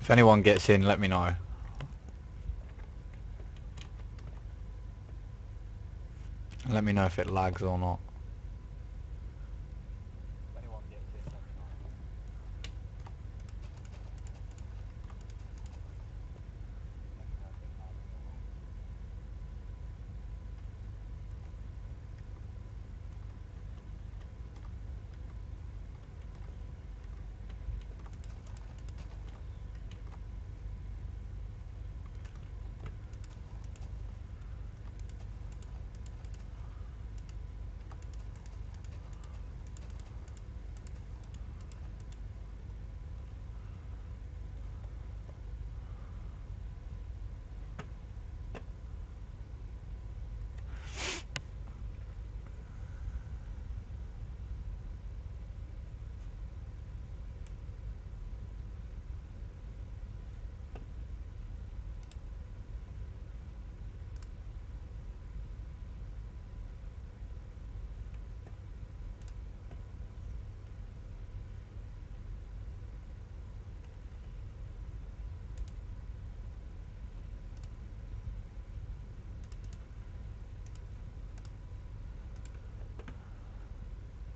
If anyone gets in, let me know. Let me know if it lags or not. If anyone gets in, let me know. Let me know if it lags or not.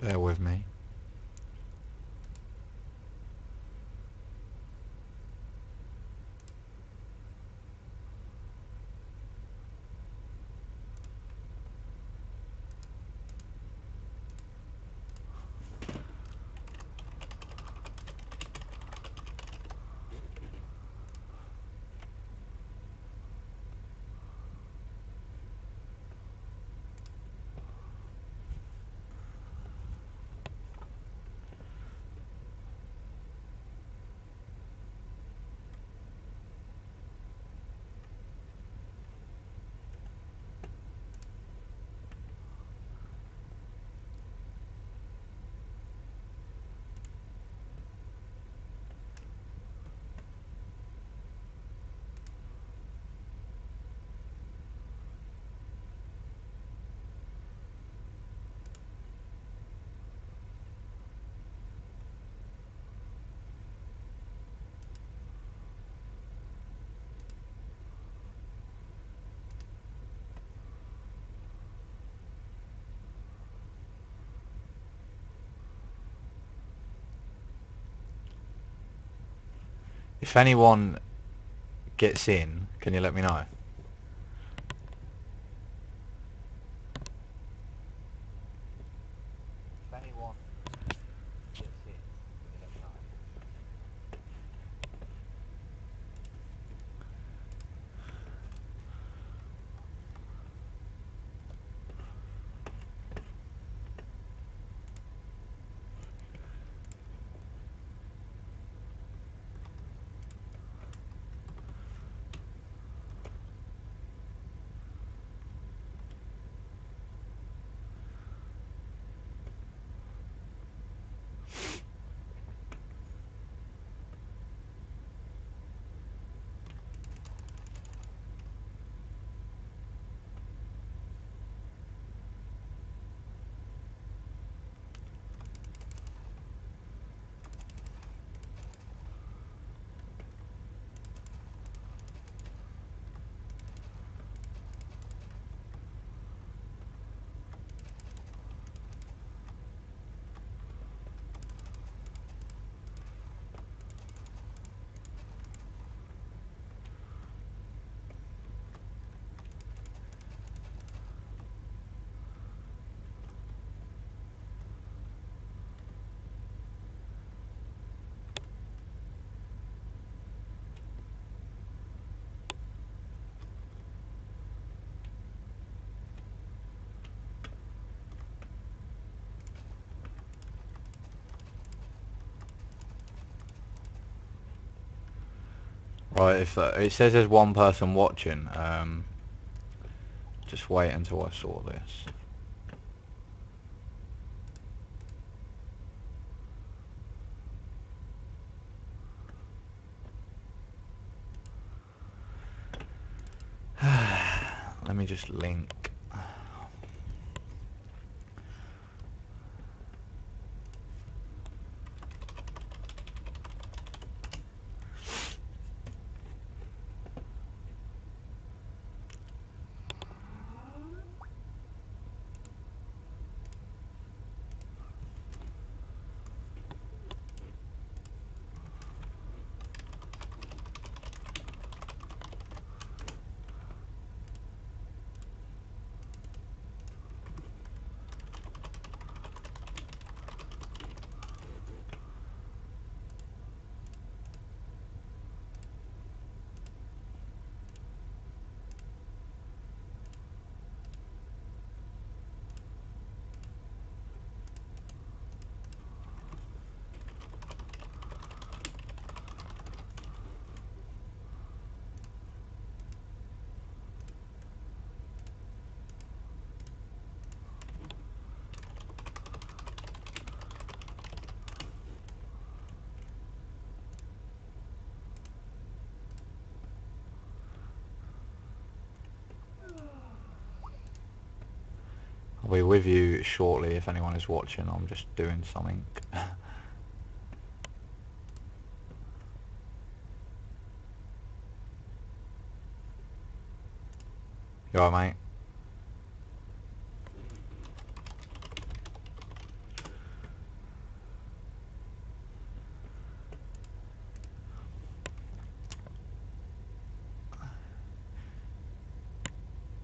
Bear with me. If anyone gets in, can you let me know? If anyone gets in, can you let me know? Right, if it says there's one person watching, just wait until I sort this. Let me just link. I'll be with you shortly if anyone is watching. I'm just doing something. You alright, mate?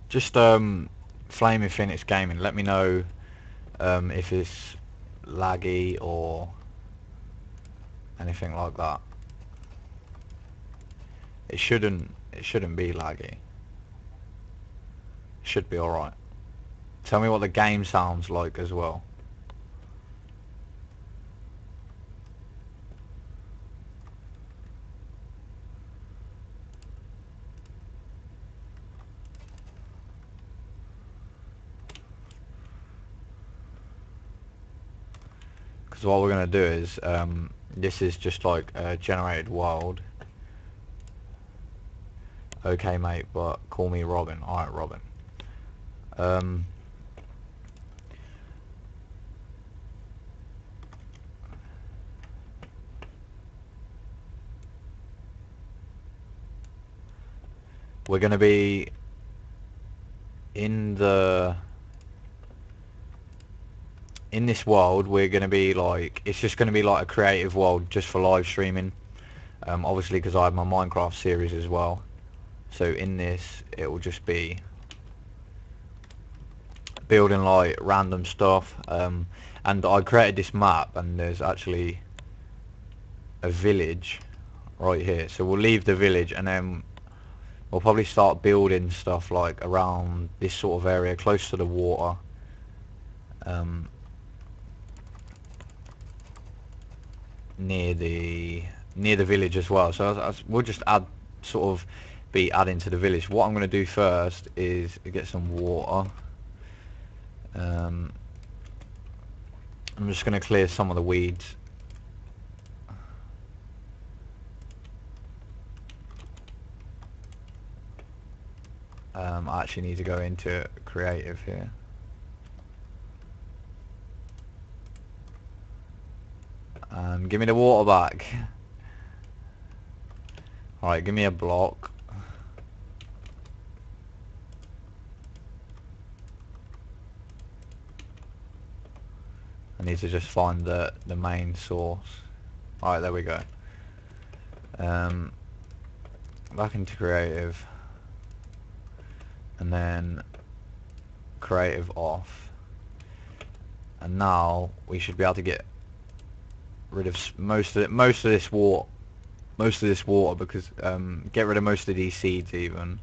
Just Flame Infinix Gaming, let me know if it's laggy or anything like that. It shouldn't be laggy. It should be alright. Tell me what the game sounds like as well. Because what we're going to do is, this is just like a generated world. Okay mate, but call me Robin. Alright, Robin. We're going to be in this world. We're going to be like, it's just going to be like a creative world just for live streaming. Obviously because I have my Minecraft series as well. So in this it will just be building like random stuff. And I created this map and there's actually a village right here. So we'll leave the village and then we'll probably start building stuff like around this sort of area close to the water. Near the village as well. So we'll just sort of be adding to the village. What I'm going to do first is get some water. I'm just going to clear some of the weeds. I actually need to go into creative here. And give me the water back. Alright, give me a block. I need to just find the main source. Alright, there we go. Back into creative. And then creative off. And now we should be able to get rid of most of this water because get rid of most of these seeds even,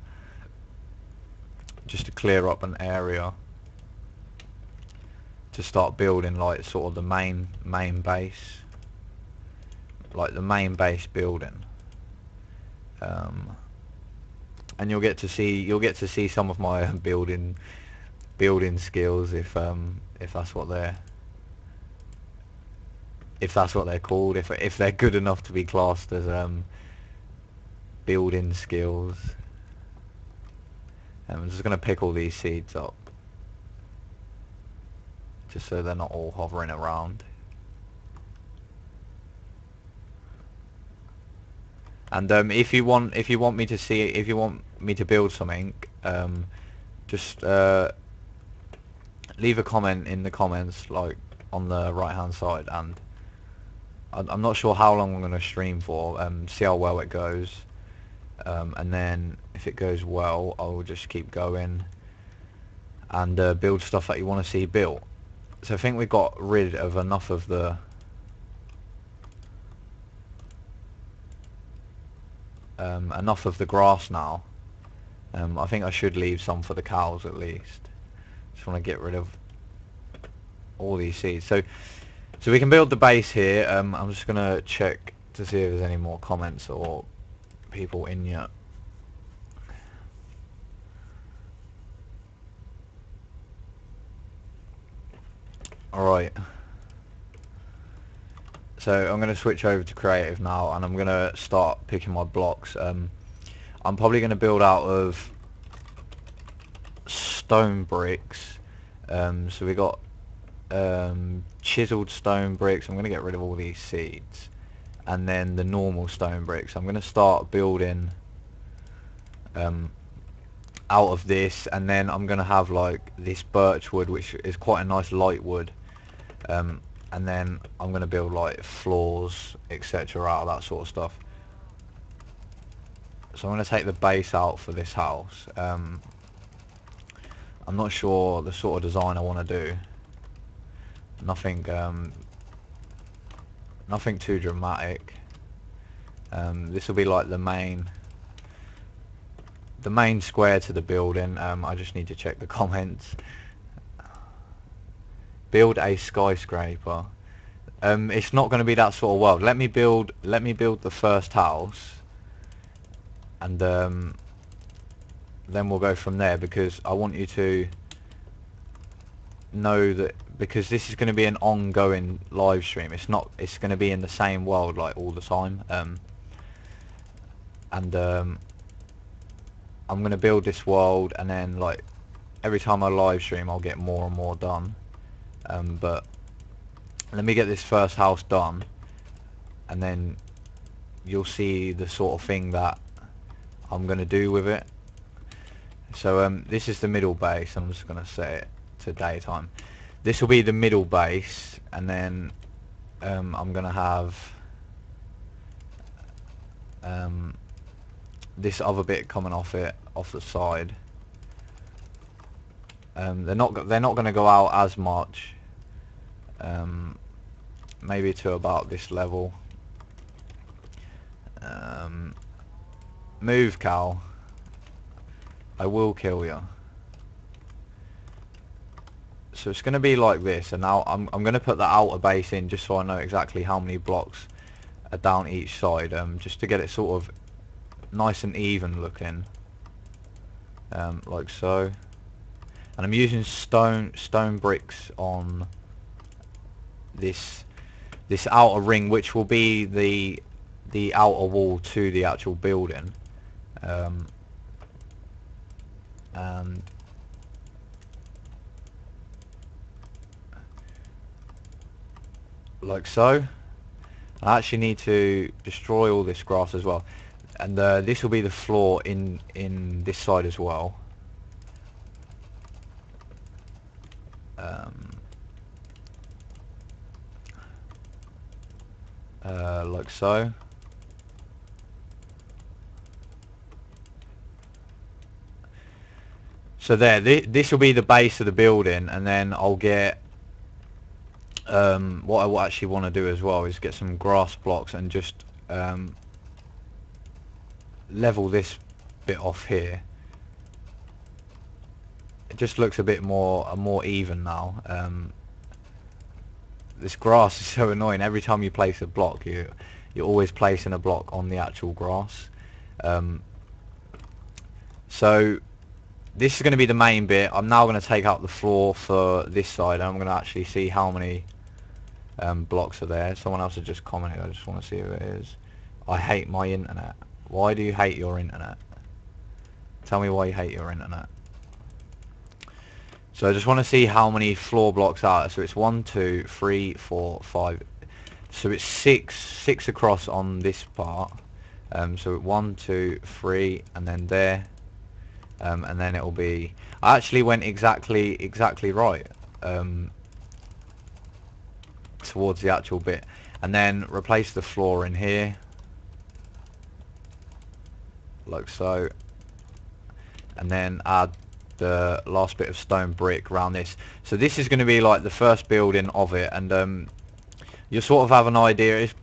just to clear up an area to start building like sort of the main base, like the main base building. And you'll get to see some of my building skills if that's what they're called, if they're good enough to be classed as building skills. I'm just gonna pick all these seeds up just so they're not all hovering around. And if you want me to build something, just leave a comment in the comments, like on the right hand side, and I'm not sure how long I'm going to stream for, see how well it goes, and then if it goes well I'll just keep going and build stuff that you want to see built. So I think we got rid of enough of the grass now. I think I should leave some for the cows at least. Just want to get rid of all these seeds. So we can build the base here. I'm just gonna check to see if there's any more comments or people in yet. Alright. So I'm gonna switch over to creative now and I'm gonna start picking my blocks. I'm probably gonna build out of stone bricks So we got chiseled stone bricks. I'm going to get rid of all these seeds, and then the normal stone bricks. I'm going to start building out of this, and then I'm going to have like this birch wood, which is quite a nice light wood, and then I'm going to build like floors, etc. out of that sort of stuff. So I'm going to take the base out for this house. I'm not sure the sort of design I want to do. Nothing nothing too dramatic. This will be like the main square to the building. I just need to check the comments. Build a skyscraper. It's not going to be that sort of world. Let me build the first house, and then we'll go from there, because I want you to know that, because this is going to be an ongoing live stream. It's going to be in the same world like all the time. And I'm going to build this world, and then like every time I live stream I'll get more and more done. But let me get this first house done, and then you'll see the sort of thing that I'm going to do with it. So this is the middle base. I'm just going to set it to daytime. This will be the middle base, and then I'm going to have this other bit coming off the side. They're not going to go out as much. Maybe to about this level. Move, cow. I will kill you. So it's going to be like this, and now I'm going to put the outer base in just so I know exactly how many blocks are down each side, just to get it sort of nice and even looking, like so. And I'm using stone bricks on this outer ring, which will be the outer wall to the actual building, and like so. I actually need to destroy all this grass as well, and this will be the floor in this side as well. Like so. So there, this will be the base of the building, and then I'll get what I actually want to do as well is get some grass blocks and just level this bit off here. It just looks a bit more even now. This grass is so annoying. Every time you place a block, you're always placing a block on the actual grass. So this is going to be the main bit. I'm now going to take out the floor for this side, and I'm going to actually see how many blocks are there. Someone else has just commented. I just want to see who it is. I hate my internet. Why do you hate your internet? Tell me why you hate your internet. So I just want to see how many floor blocks are. So it's 1, 2, 3, 4, 5. So it's six across on this part. So 1, 2, 3, and then there, and then it'll be. I actually went exactly right towards the actual bit, and then replace the floor in here, like so, and then add the last bit of stone brick around this. So this is going to be like the first building of it, and you sort of have an idea. It's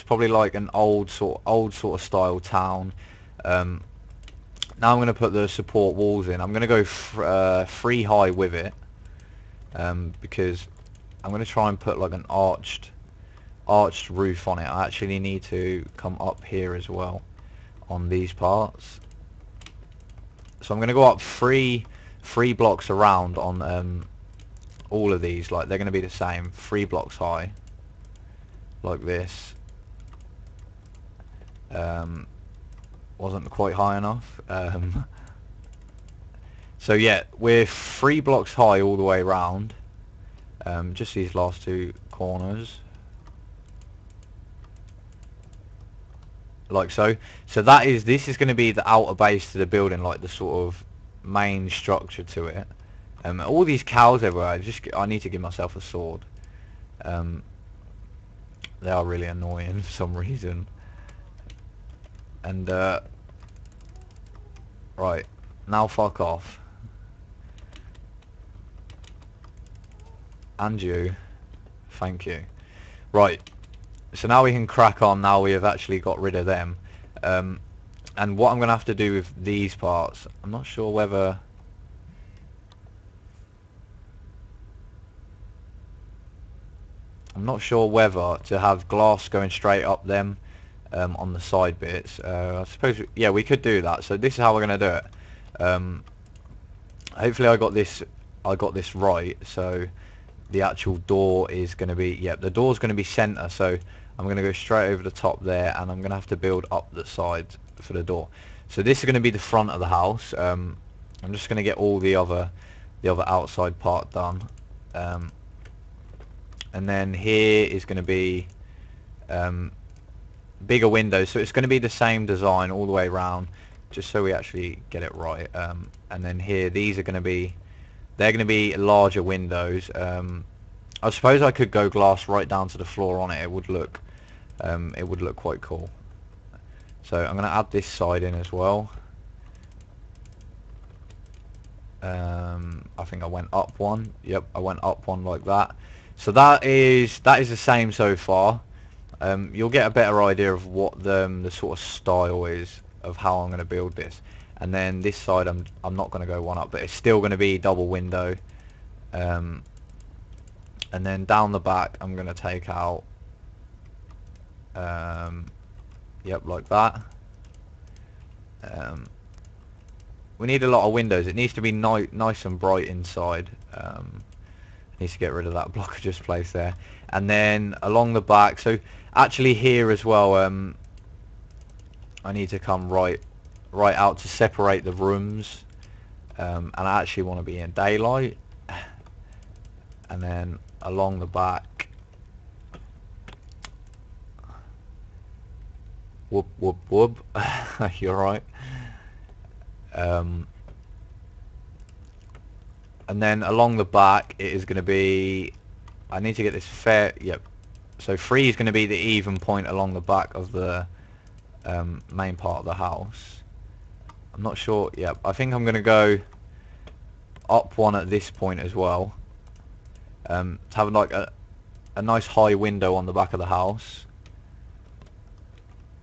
probably like an old sort of style town. Now I'm going to put the support walls in. I'm going to go 3 high with it, because I'm going to try and put like an arched roof on it. I actually need to come up here as well on these parts. So I'm going to go up three blocks around on all of these. Like they're going to be the same, 3 blocks high, like this. Wasn't quite high enough. So yeah, we're 3 blocks high all the way around. Just these last 2 corners. Like so. So this is going to be the outer base to the building, like the sort of main structure to it. All these cows everywhere. I need to give myself a sword. They are really annoying for some reason. And right, now fuck off. And you. Thank you. Right. So now we can crack on. Now we have actually got rid of them. And what I'm going to have to do with these parts, I'm not sure whether... to have glass going straight up them on the side bits. I suppose, yeah, we could do that. So this is how we're going to do it. Hopefully I got this right. So the actual door is going to be, yep, the door's going to be center. So I'm going to go straight over the top there, and I'm going to have to build up the side for the door. So this is going to be the front of the house. I'm just going to get all the other outside part done. And then here is going to be bigger windows, so it's going to be the same design all the way around, just so we actually get it right. And then here, they're going to be larger windows. I suppose I could go glass right down to the floor on it. It would look quite cool. So I'm going to add this side in as well. I think I went up one. Yep, I went up one like that. So that is the same so far. You'll get a better idea of what the sort of style is of how I'm going to build this. And then this side, I'm not going to go one up, but it's still going to be double window. And then down the back, I'm going to take out, yep, like that. We need a lot of windows. It needs to be nice and bright inside. Needs to get rid of that block I just placed there. And then along the back, so actually here as well, I need to come right out to separate the rooms. And I actually want to be in daylight. And then along the back, whoop whoop whoop. You're right. And then along the back it is going to be, I need to get this fair, yep, so 3 is going to be the even point along the back of the main part of the house. I'm not sure, yep, I think I'm going to go up one at this point as well, to have like a nice high window on the back of the house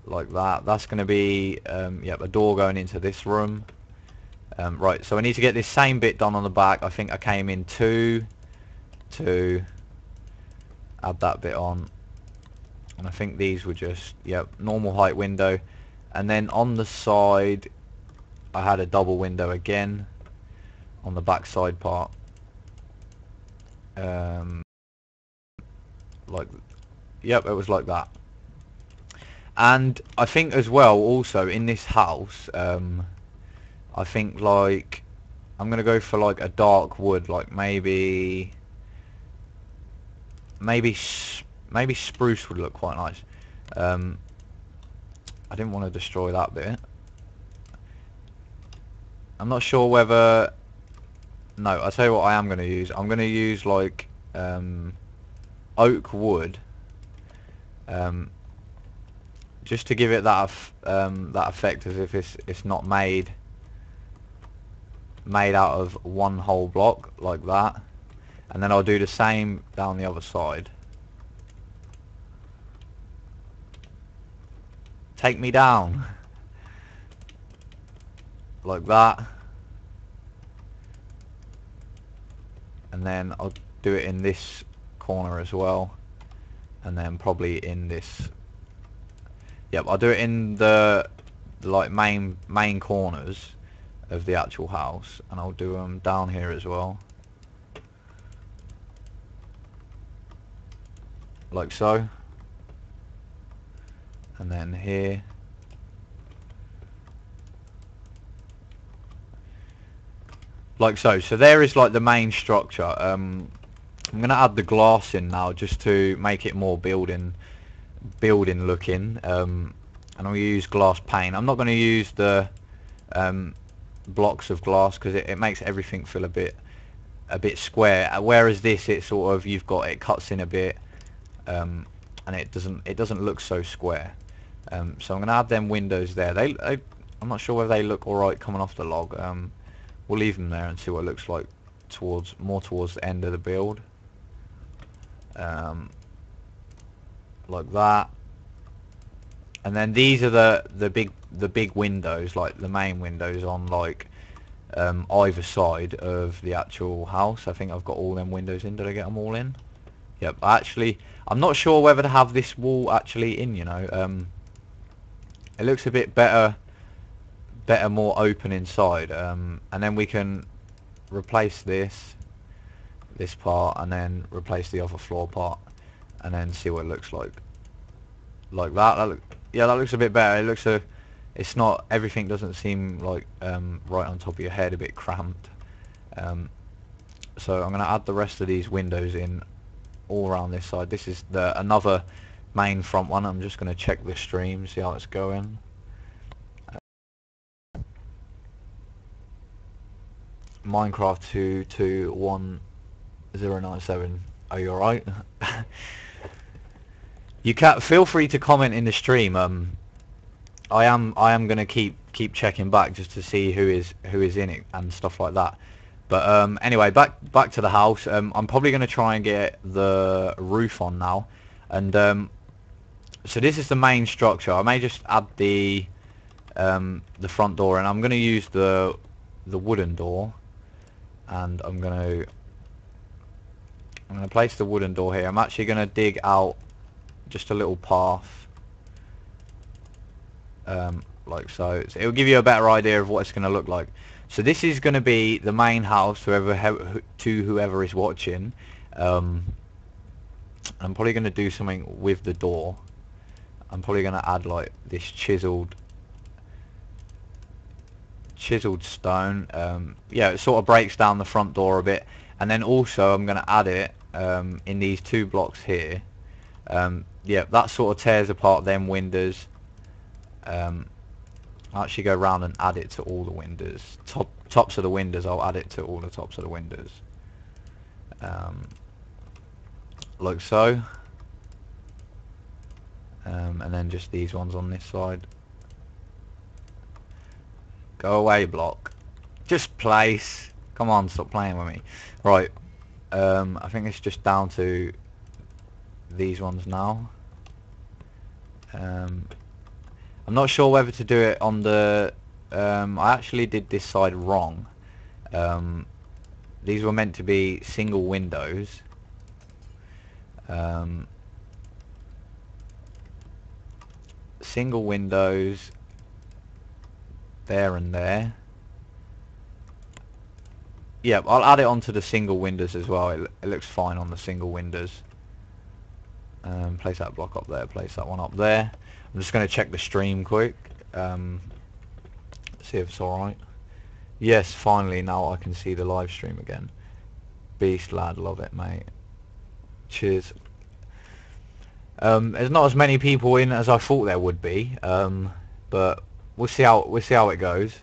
like that. That's going to be yep, a door going into this room. Right, so I need to get this same bit done on the back. I think I came in 2 to add that bit on, and I think these were just, yep, normal height window. And then on the side I had a double window again on the back side part, like, yep, it was like that. And I think as well, also in this house, I think like I'm gonna go for like a dark wood, like maybe spruce would look quite nice. I didn't want to destroy that bit. I'm not sure whether, no, I'll tell you what I am going to use. I'm going to use like oak wood, just to give it that effect as if it's not made out of one whole block like that. And then I'll do the same down the other side. Take me down. Like that. And then I'll do it in this corner as well. And then probably in this. Yep, I'll do it in the like main corners of the actual house, and I'll do them down here as well, like so. And then here. like so. So there is like the main structure. I'm gonna add the glass in now just to make it more building looking. And I'll use glass pane. I'm not going to use the blocks of glass because it makes everything feel a bit square. Whereas this, it sort of, you've got, it cuts in a bit, and it doesn't look so square. So I'm going to add them windows there. I'm not sure whether they look alright coming off the log. We'll leave them there and see what it looks like more towards the end of the build. Like that. And then these are the big windows, like the main windows on like either side of the actual house. I think I've got all them windows in. Did I get them all in? Yep. Actually, I'm not sure whether to have this wall actually in, you know. It looks a bit better, more open inside. And then we can replace this part and then replace the other floor part and then see what it looks like. Like that. Yeah, that looks a bit better. It looks it's not, everything doesn't seem like right on top of your head, a bit cramped. So I'm going to add the rest of these windows in all around this side. This is another main front one. I'm just going to check the stream, see how it's going. Minecraft 221097. Are you alright? You can feel free to comment in the stream. I am gonna keep checking back just to see who is in it and stuff like that. But anyway, back to the house. I'm probably gonna try and get the roof on now, and so this is the main structure. I may just add the front door, and I'm gonna use the wooden door, and I'm gonna place the wooden door here. I'm actually gonna dig out just a little path, like so. It'll give you a better idea of what it's going to look like. So this is going to be the main house, whoever is watching. I'm probably going to do something with the door. I'm probably going to add like this chiseled stone. Yeah, it sort of breaks down the front door a bit, and then also I'm going to add it in these two blocks here. Yeah, that sort of tears apart them windows. I'll actually go around and add it to all the windows. Tops of the windows, I'll add it to all the tops of the windows. Like so. And then just these ones on this side. Go away, block. Just place. Come on, stop playing with me. Right. I think it's just down to these ones now. I'm not sure whether to do it on the I actually did this side wrong. These were meant to be single windows. Single windows there and there. Yeah, I'll add it onto the single windows as well. It looks fine on the single windows. Place that block up there, place that one up there. I'm just going to check the stream quick, see if it's alright. Yes, finally now I can see the live stream again. Beast lad, love it mate. Cheers. There's not as many people in as I thought there would be, but we'll see how it goes.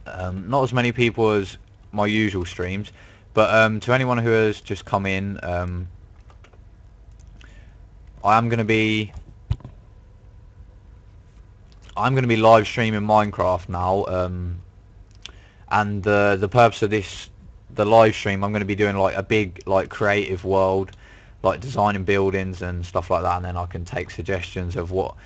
Not as many people as my usual streams. But to anyone who has just come in, I am going to be live streaming Minecraft now, and the purpose of the live stream, I'm going to be doing like a big like creative world, like designing buildings and stuff like that, and then I can take suggestions of what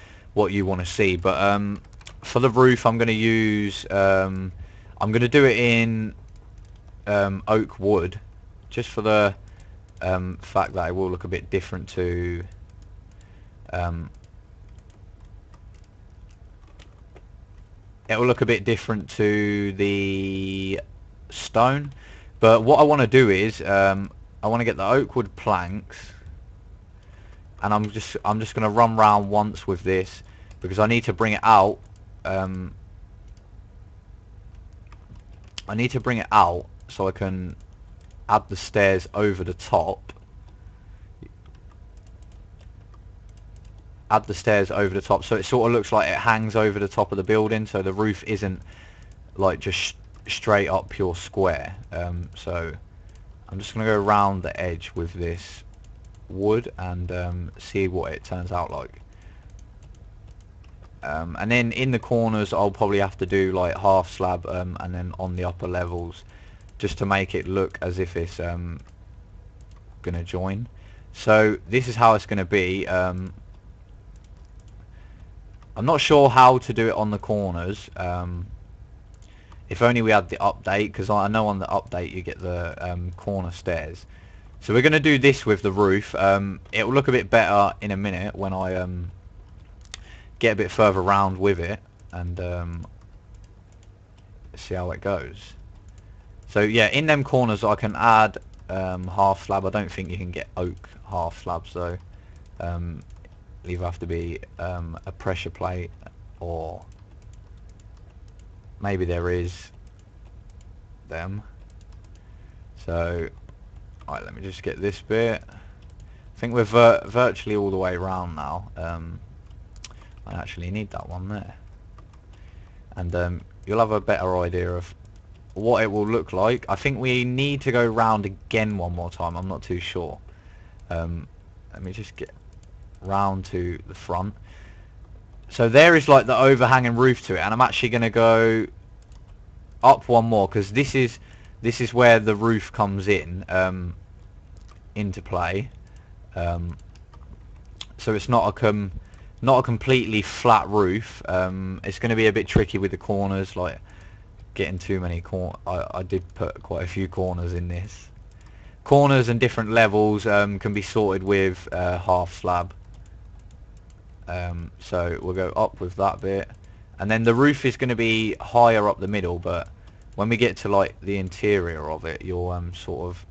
you want to see. But for the roof, I'm going to use I'm going to do it in oak wood, just for the fact that it will look a bit different to it will look a bit different to the stone. But what I want to do is I want to get the oak wood planks, and I'm just going to run round once with this because I need to bring it out. I need to bring it out so I can add the stairs over the top. Add the stairs over the top so it sort of looks like it hangs over the top of the building, so the roof isn't like just straight up pure square. So I'm just going to go around the edge with this wood and see what it turns out like. And then in the corners I'll probably have to do like half slab and then on the upper levels just to make it look as if it's gonna join. So this is how it's gonna be. I'm not sure how to do it on the corners. If only we had the update, because I know on the update you get the corner stairs. So we're gonna do this with the roof. It will look a bit better in a minute when I get a bit further around with it and see how it goes. So yeah, in them corners I can add half slab. I don't think you can get oak half slabs though. Either have to be a pressure plate, or maybe there is them. So alright, let me just get this bit. I think we're virtually all the way around now. I actually need that one there, and you'll have a better idea of what it will look like. I think we need to go round again one more time. I'm not too sure. Let me just get round to the front. So there is like the overhanging roof to it, and I'm actually going to go up one more because this is where the roof comes in into play. So it's not a completely flat roof. It's going to be a bit tricky with the corners, like getting too many I did put quite a few corners in this. Corners and different levels can be sorted with half slab. So we'll go up with that bit, and then the roof is going to be higher up the middle, but when we get to like the interior of it, you'll sort of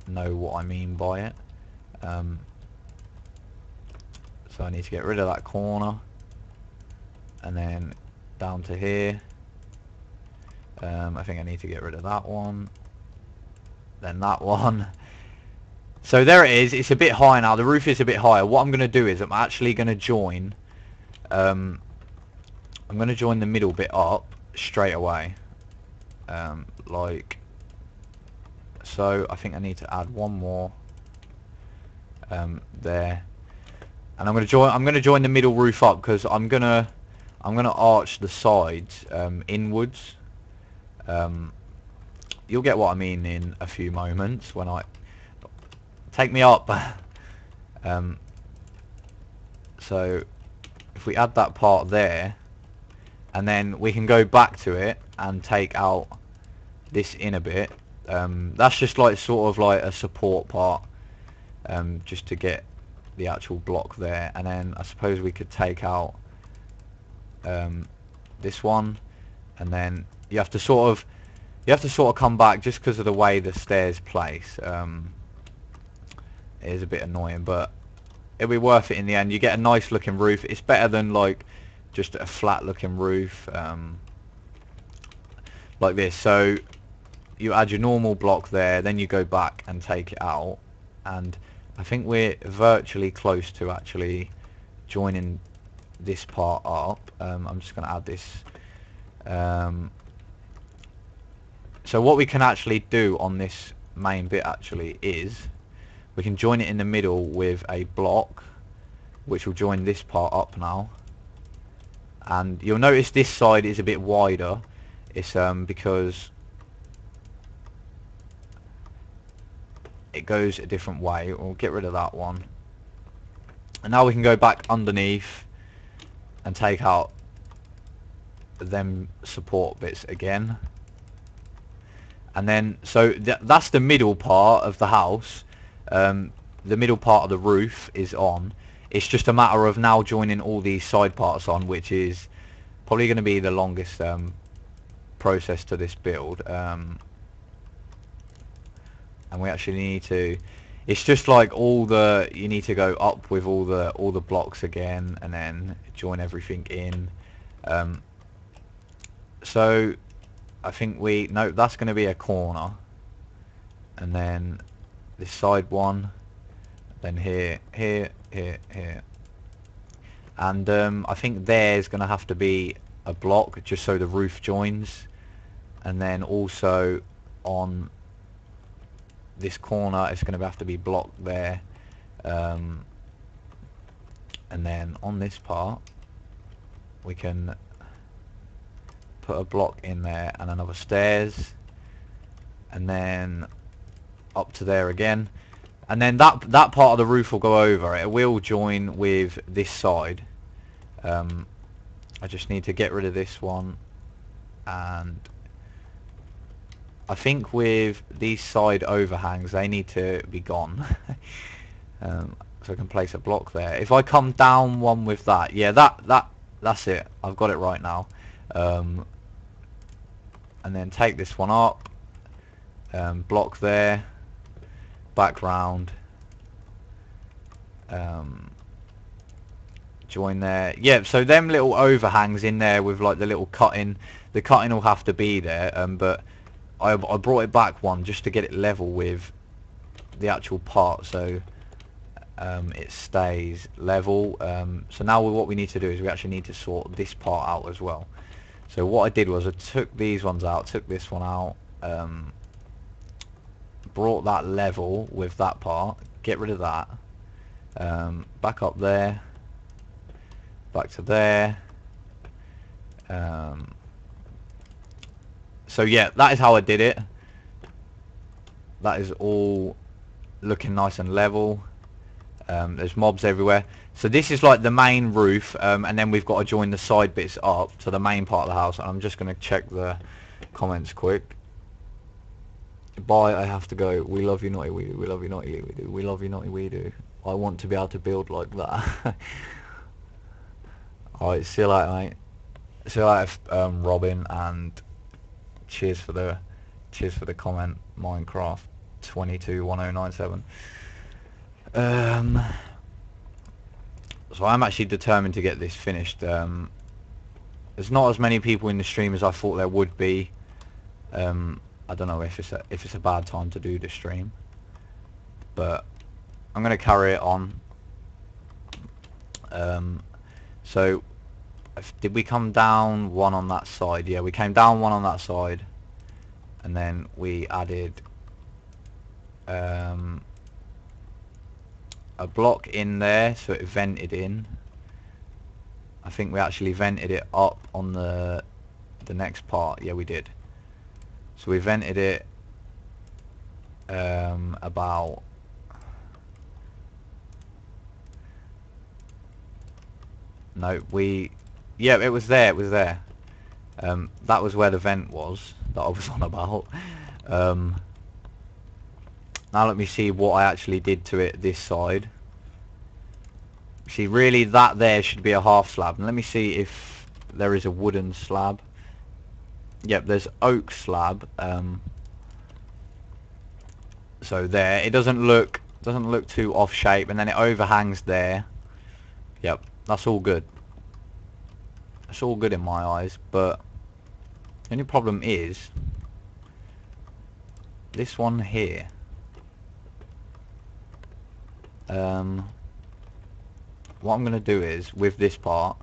know what I mean by it. So I need to get rid of that corner and then down to here. I think I need to get rid of that one, then that one. So there it is. It's a bit high now. The roof is a bit higher. What I'm going to do is I'm actually going to join I'm going to join the middle bit up straight away, like so. I think I need to add one more there, and I'm going to join the middle roof up because I'm going to arch the sides inwards. You'll get what I mean in a few moments when I take me up. So if we add that part there, and then we can go back to it and take out this inner bit. That's just like sort of like a support part, just to get the actual block there. And then I suppose we could take out this one, and then you have to sort of come back just because of the way the stairs place. It is a bit annoying, but it'll be worth it in the end. You get a nice looking roof. It's better than like just a flat looking roof like this. So you add your normal block there, then you go back and take it out, and I think we're virtually close to actually joining this part up. I'm just going to add this. So what we can actually do on this main bit actually is we can join it in the middle with a block, which will join this part up now. And you'll notice this side is a bit wider. It's because it goes a different way. We'll get rid of that one, and now we can go back underneath and take out them support bits again. And then so that's the middle part of the house. The middle part of the roof is on. It's just a matter of now joining all these side parts on, which is probably going to be the longest process to this build. And we actually need to, it's just like you need to go up with all the blocks again and then join everything in. So I think no, that's going to be a corner, and then this side one, then here, here, here, here, and I think there's going to have to be a block just so the roof joins, and then also on this corner it's going to have to be blocked there, and then on this part we can put a block in there and another stairs, and then up to there again, and then that part of the roof will go over. It will join with this side. I just need to get rid of this one, and I think with these side overhangs they need to be gone. So I can place a block there. If I come down one with that, yeah, that's it. I've got it right now. And then take this one up, block there, background, join there. Yeah, so them little overhangs in there with like the little cutting, the cutting will have to be there, but I brought it back one just to get it level with the actual part, so it stays level. So now what we need to do is we actually need to sort this part out as well. So what I did was I took these ones out, took this one out, brought that level with that part, get rid of that, back up there, back to there. So yeah, that is how I did it. That is all looking nice and level. There's mobs everywhere. So this is like the main roof, and then we've got to join the side bits up to the main part of the house. And I'm just going to check the comments quick. Bye, I have to go. We love you, naughty we do. We love you, naughty we do. We love you, naughty we do. I want to be able to build like that. Alright, see you later, mate. See you later, Robin, and cheers for the comment, Minecraft 221097. So I'm actually determined to get this finished. There's not as many people in the stream as I thought there would be. I don't know if it's a bad time to do the stream, but I'm gonna carry it on. So did we come down one on that side? Yeah, we came down one on that side, and then we added a block in there so it vented in. I think we actually vented it up on the next part. Yeah, we did. So we vented it about yeah, it was there, that was where the vent was that I was on about. Now let me see what I actually did to it this side. See, really that there should be a half slab, and let me see if there is a wooden slab. Yep, there's oak slab. So there, it doesn't look too off shape, and then it overhangs there. Yep, that's all good. That's all good in my eyes, but the only problem is this one here. What I'm going to do is with this part,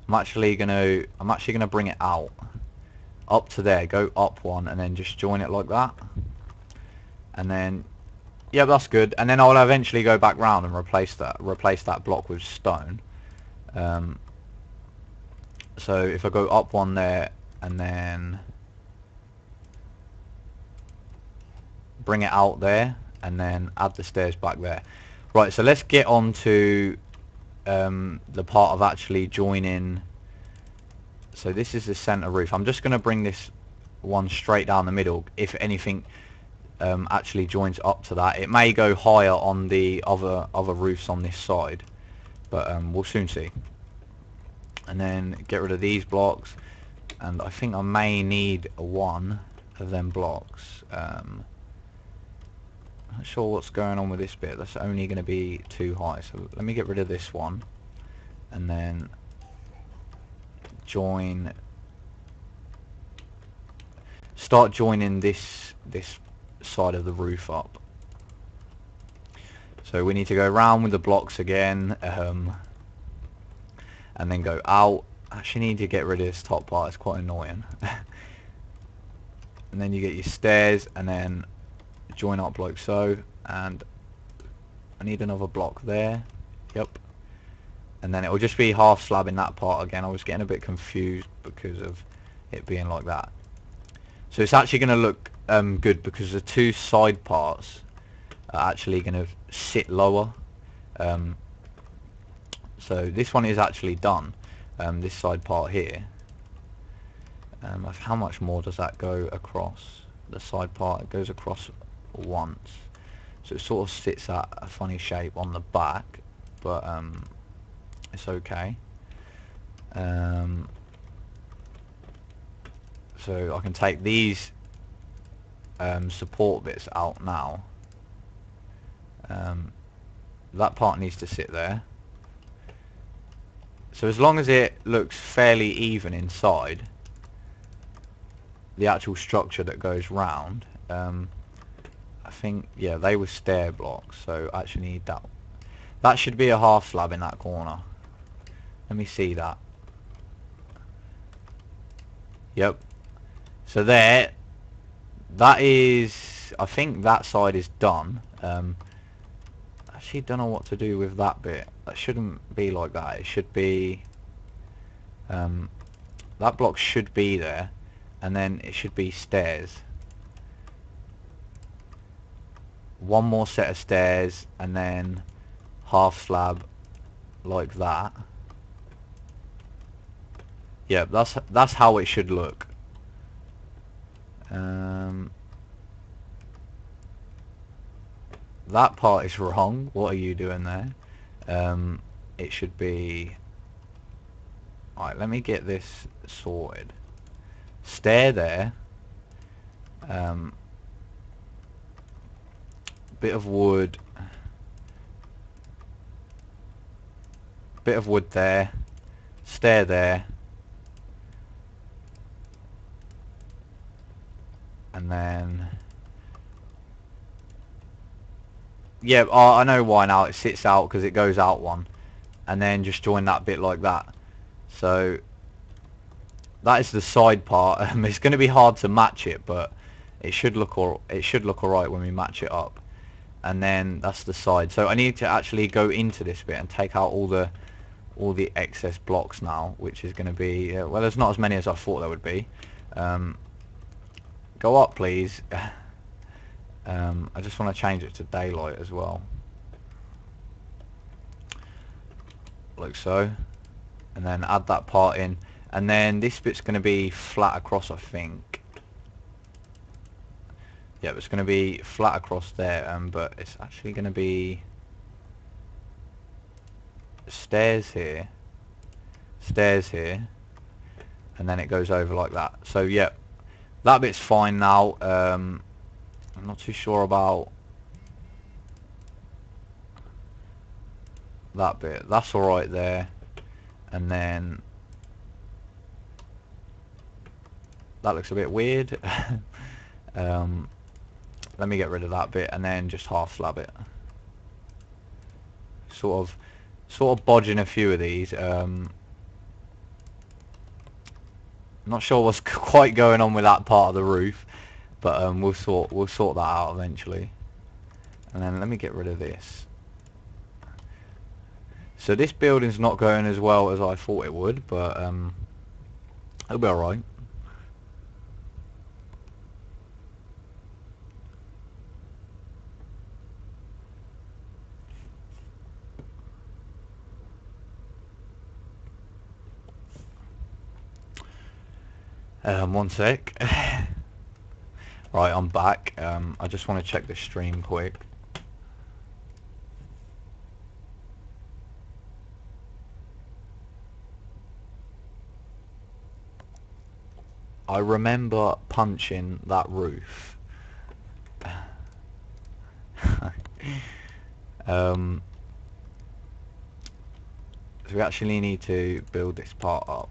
I'm actually gonna bring it out up to there, go up one, and then just join it like that, and then yeah, that's good. And then I'll eventually go back round and replace that block with stone. So if I go up one there and then bring it out there and then add the stairs back there. Right, so let's get on to the part of actually joining. So this is the center roof. I'm just going to bring this one straight down the middle. If anything actually joins up to that, it may go higher on the other roofs on this side, but we'll soon see. And then get rid of these blocks, and I think I may need one of them blocks. Not sure what's going on with this bit. That's only going to be too high, so let me get rid of this one, and then start joining this side of the roof up. So we need to go around with the blocks again, and then go out. Actually need to get rid of this top part, it's quite annoying. And then you get your stairs, and then join up like so, and I need another block there. Yep. And then it will just be half slab in that part again. I was getting a bit confused because of it being like that. So it's actually going to look good because the two side parts are actually going to sit lower. So this one is actually done, this side part here. How much more does that go across? The side part, it goes across once, so it sort of sits at a funny shape on the back, but it's okay. So I can take these support bits out now. That part needs to sit there. So as long as it looks fairly even inside the actual structure that goes round, I think, yeah, they were stair blocks, so I actually need that. That should be a half slab in that corner. Let me see that. Yep. So there, that is, I think that side is done. Actually don't know what to do with that bit. That shouldn't be like that. It should be, that block should be there, and then it should be stairs. One more set of stairs, and then half slab like that. Yeah, that's how it should look. That part is wrong. What are you doing there? It should be... Alright, let me get this sorted. Stair there. Bit of wood. Bit of wood there. Stair there. And then... Yeah, I know why now. It sits out because it goes out one. And then just join that bit like that. So that is the side part. It's going to be hard to match it, but it should look alright when we match it up. And then that's the side. So I need to actually go into this bit and take out all the excess blocks now, which is going to be well, there's not as many as I thought there would be. Go up, please. I just want to change it to daylight as well, like so, and then add that part in, and then this bit's going to be flat across, I think. Yeah, it's going to be flat across there, but it's actually going to be stairs here, and then it goes over like that. So yeah, that bit's fine now. I'm not too sure about that bit. That's alright there. And then that looks a bit weird. Let me get rid of that bit and then just half slab it. Sort of bodging a few of these. Not sure what's quite going on with that part of the roof, but we'll sort that out eventually. And then let me get rid of this. So this building's not going as well as I thought it would, but it'll be alright. One sec. Right, I'm back. I just want to check the stream quick. I remember punching that roof. So we actually need to build this part up.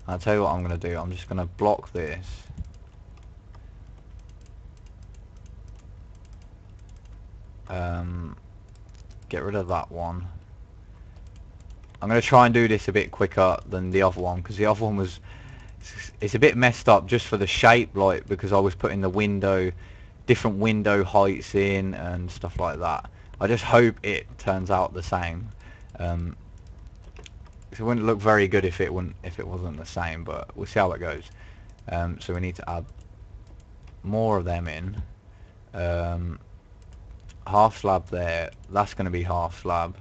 I'll tell you what I'm going to do. I'm just going to block this. Get rid of that one. I'm going to try and do this a bit quicker than the other one, because the other one was, it's a bit messed up just for the shape, like, because I was putting the different window heights in and stuff like that. I just hope it turns out the same. It wouldn't look very good if it wasn't the same, but we'll see how it goes. So we need to add more of them in. Half slab there. That's going to be half slab.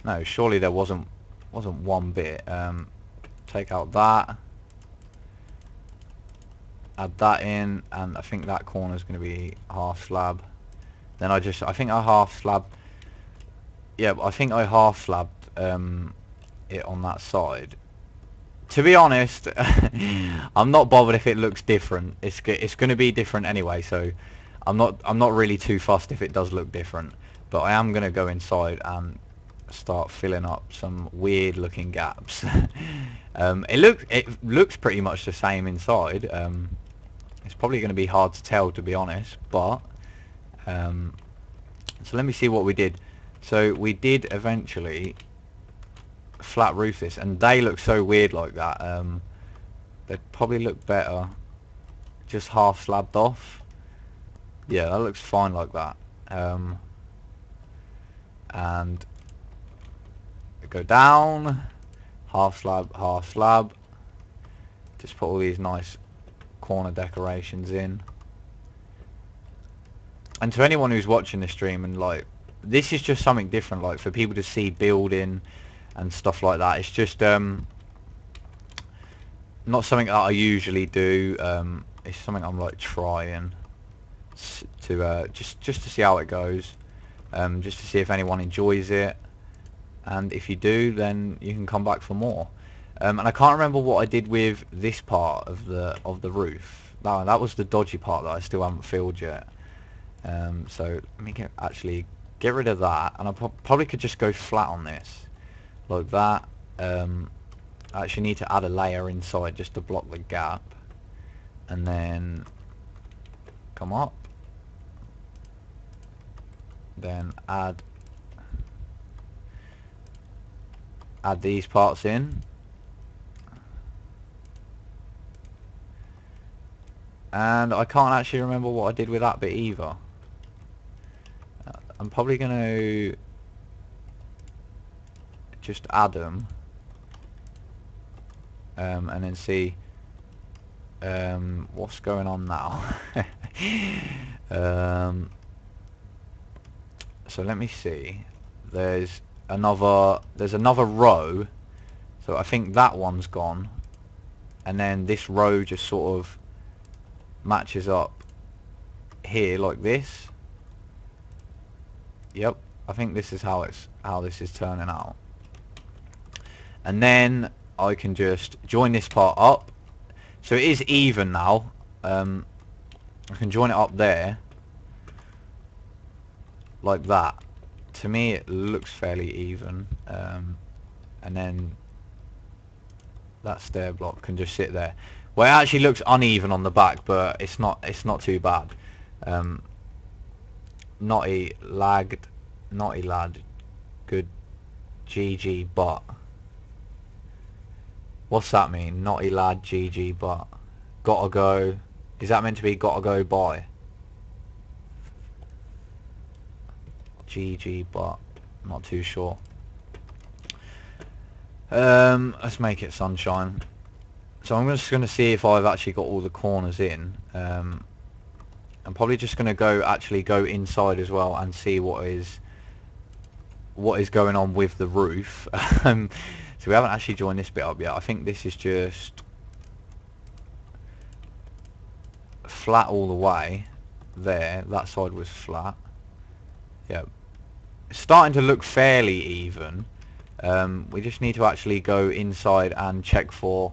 No, surely there wasn't one bit. Take out that. Add that in, and I think that corner is going to be half slab. Then I think I half slab. Yeah, I think I half slabbed it on that side. To be honest, I'm not bothered if it looks different. It's going to be different anyway, so I'm not really too fussed if it does look different. But I am going to go inside and start filling up some weird looking gaps. It looks pretty much the same inside. It's probably going to be hard to tell, to be honest, but so let me see what we did. So we did eventually flat roof this, and they look so weird like that. They'd probably look better just half slabbed off. Yeah, that looks fine like that. And go down, half slab, half slab. Just put all these nice corner decorations in. And to anyone who's watching the stream, and like, this is just something different, like for people to see building and stuff like that. It's just not something that I usually do. It's something I'm like trying to just to see how it goes, just to see if anyone enjoys it, and if you do, then you can come back for more. And I can't remember what I did with this part of the roof. That was the dodgy part that I still haven't filled yet. So let me actually get rid of that, and I probably could just go flat on this like that. I actually need to add a layer inside just to block the gap, and then come up, then add these parts in, and I can't actually remember what I did with that bit either. I'm probably going to just add them, and then see what's going on now. So let me see. There's another row, so I think that one's gone, and then this row just sort of matches up here like this. Yep, I think this is how this is turning out. And then I can just join this part up, so it is even now. I can join it up there like that. To me it looks fairly even, and then that stair block can just sit there. Well, it actually looks uneven on the back, but it's not too bad. Naughty lad, good GG but. What's that mean? Naughty lad, GG but. Gotta go. Is that meant to be gotta go by? GG but. Not too sure. Let's make it sunshine. So I'm just going to see if I've actually got all the corners in. I'm probably just going to go inside as well and see what is going on with the roof. So we haven't actually joined this bit up yet. I think this is just flat all the way there. That side was flat. Yeah, it's starting to look fairly even. We just need to actually go inside and check for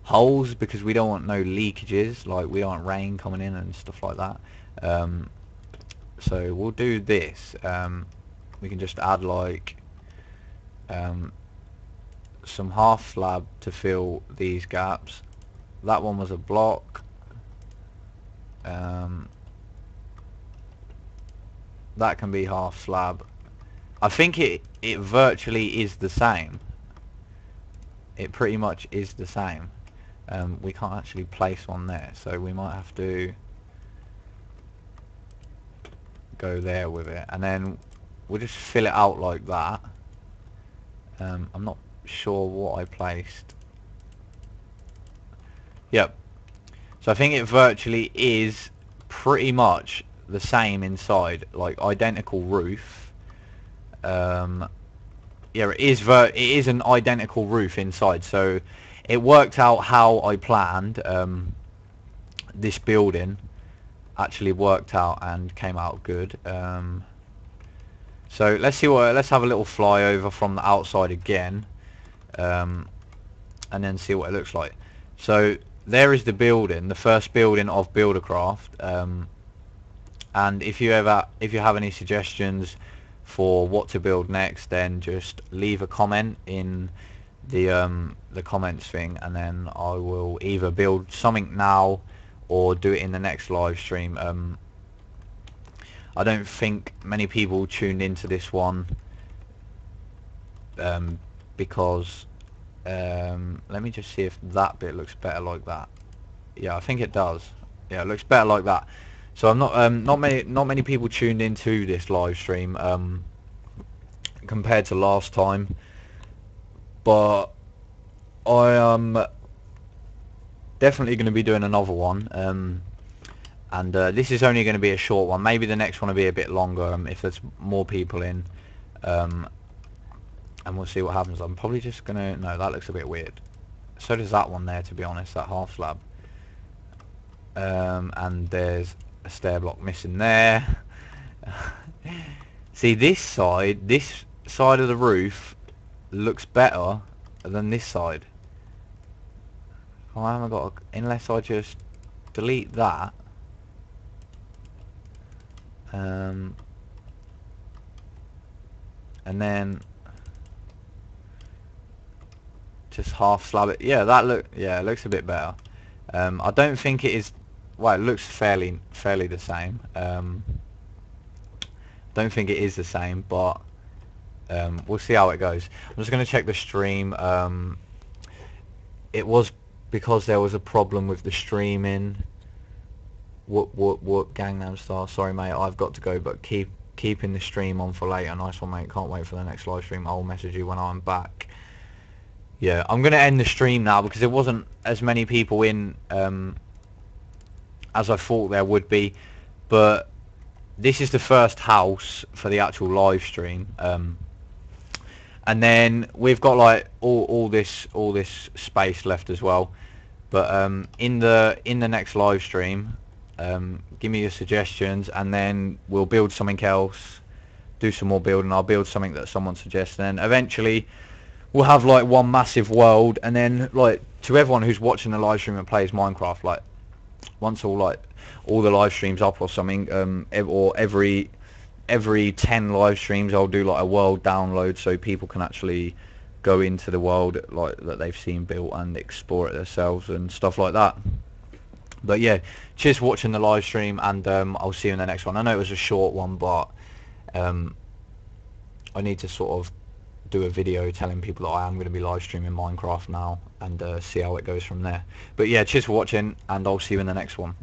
holes, because we don't want no leakages, like we don't want rain coming in and stuff like that. So we'll do this. We can just add like some half slab to fill these gaps. That one was a block. That can be half slab. I think it virtually is the same. It pretty much is the same. We can't actually place one there, so we might have to go there with it, and then we'll just fill it out like that. I'm not sure what I placed. Yep. So I think it virtually is pretty much the same inside, like identical roof. Yeah, it is an identical roof inside, so it worked out how I planned. This building actually worked out and came out good. So let's have a little flyover from the outside again, and then see what it looks like. So there is the building, the first building of Buildacraft. And if you have any suggestions for what to build next, then just leave a comment in the comments thing, and then I will either build something now or do it in the next live stream. I don't think many people tuned into this one because let me just see if that bit looks better like that. Yeah, I think it does. Yeah, it looks better like that. So I'm not many people tuned into this live stream compared to last time, but I am definitely going to be doing another one, and this is only going to be a short one. Maybe the next one will be a bit longer if there's more people in, and we'll see what happens. I'm probably just gonna, no, that looks a bit weird. So does that one there, to be honest, that half slab. And there's a stair block missing there. See, this side of the roof looks better than this side. Oh, I haven't got unless I just delete that. And then just half slab it. Yeah, it looks a bit better. I don't think it is. Well, it looks fairly the same. Don't think it is the same, but we'll see how it goes. I'm just going to check the stream. It was because there was a problem with the streaming. What Gangnam Style. Sorry, mate, I've got to go, but keeping the stream on for later. Nice one, mate. Can't wait for the next live stream. I'll message you when I'm back. Yeah, I'm going to end the stream now because there wasn't as many people in as I thought there would be, but this is the first house for the actual live stream, and then we've got like all this space left as well. But in the next live stream, give me your suggestions, and then we'll build something else, do some more building. I'll build something that someone suggests, and then eventually we'll have like one massive world. And then, like, to everyone who's watching the live stream and plays Minecraft, like, once all the live streams up or something, or every 10 live streams, I'll do like a world download so people can actually go into the world like that they've seen built and explore it themselves and stuff like that. But yeah, cheers for watching the live stream, and I'll see you in the next one. I know it was a short one, but I need to sort of do a video telling people that I am going to be live streaming Minecraft now, and see how it goes from there. But yeah, cheers for watching, and I'll see you in the next one.